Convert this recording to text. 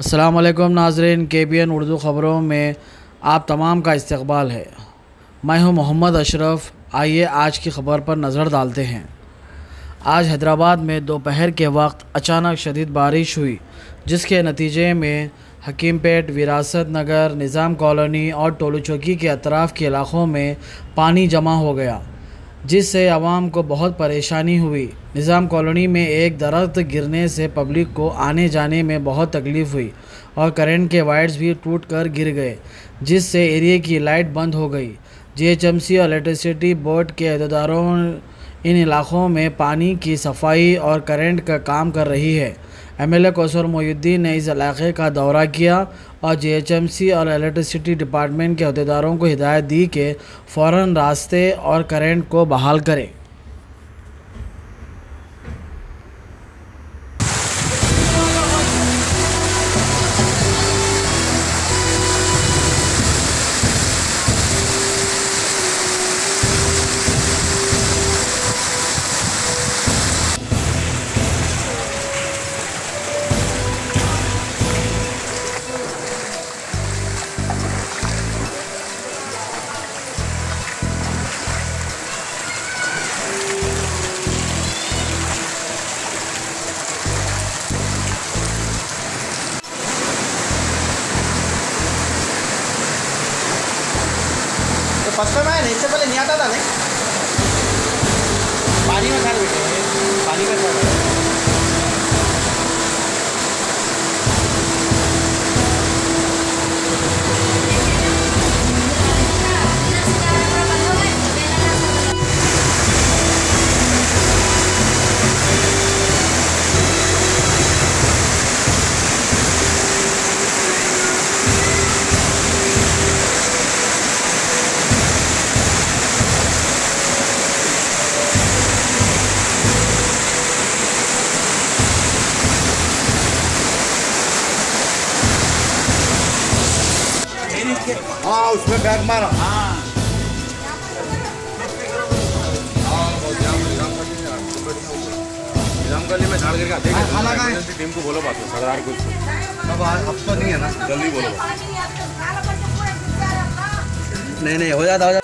अस्सलाम वालेकुम नाज़रीन, KPN उर्दू ख़बरों में आप तमाम का इस्तकबाल है। मैं हूं मोहम्मद अशरफ। आइए आज की ख़बर पर नज़र डालते हैं। आज हैदराबाद में दोपहर के वक्त अचानक शदीद बारिश हुई, जिसके नतीजे में हकीमपेट, विरासत नगर, निज़ाम कॉलोनी और टोलू चौकी के अतराफ़ के इलाक़ों में पानी जमा हो गया, जिससे आवाम को बहुत परेशानी हुई। निज़ाम कॉलोनी में एक दरख्त गिरने से पब्लिक को आने जाने में बहुत तकलीफ़ हुई और करंट के वायर्स भी टूट कर गिर गए, जिससे एरिया की लाइट बंद हो गई। GHMC और इलेक्ट्रिसिटी बोर्ड के अहदेदारों इन इलाक़ों में पानी की सफाई और करंट का काम कर रही है। MLA कौसर मोहिउद्दीन ने इस इलाक़े का दौरा किया और GHMC और इलेक्ट्रिसिटी डिपार्टमेंट के अहदेदारों को हिदायत दी कि फ़ौरन रास्ते और करंट को बहाल करें। तो फर्स्ट टाइम आया नहीं, इससे पहले नहीं आता था नहीं। पानी में खड़े बैठे, पानी में खड़े। हाँ, उसमें बैग मारा। हाँ, निजाम गली में झाड़ गिर गया। टीम को बोलो बात में, सरदार कुछ अब तो नहीं है ना, जल्दी बोलो। नहीं हो जाता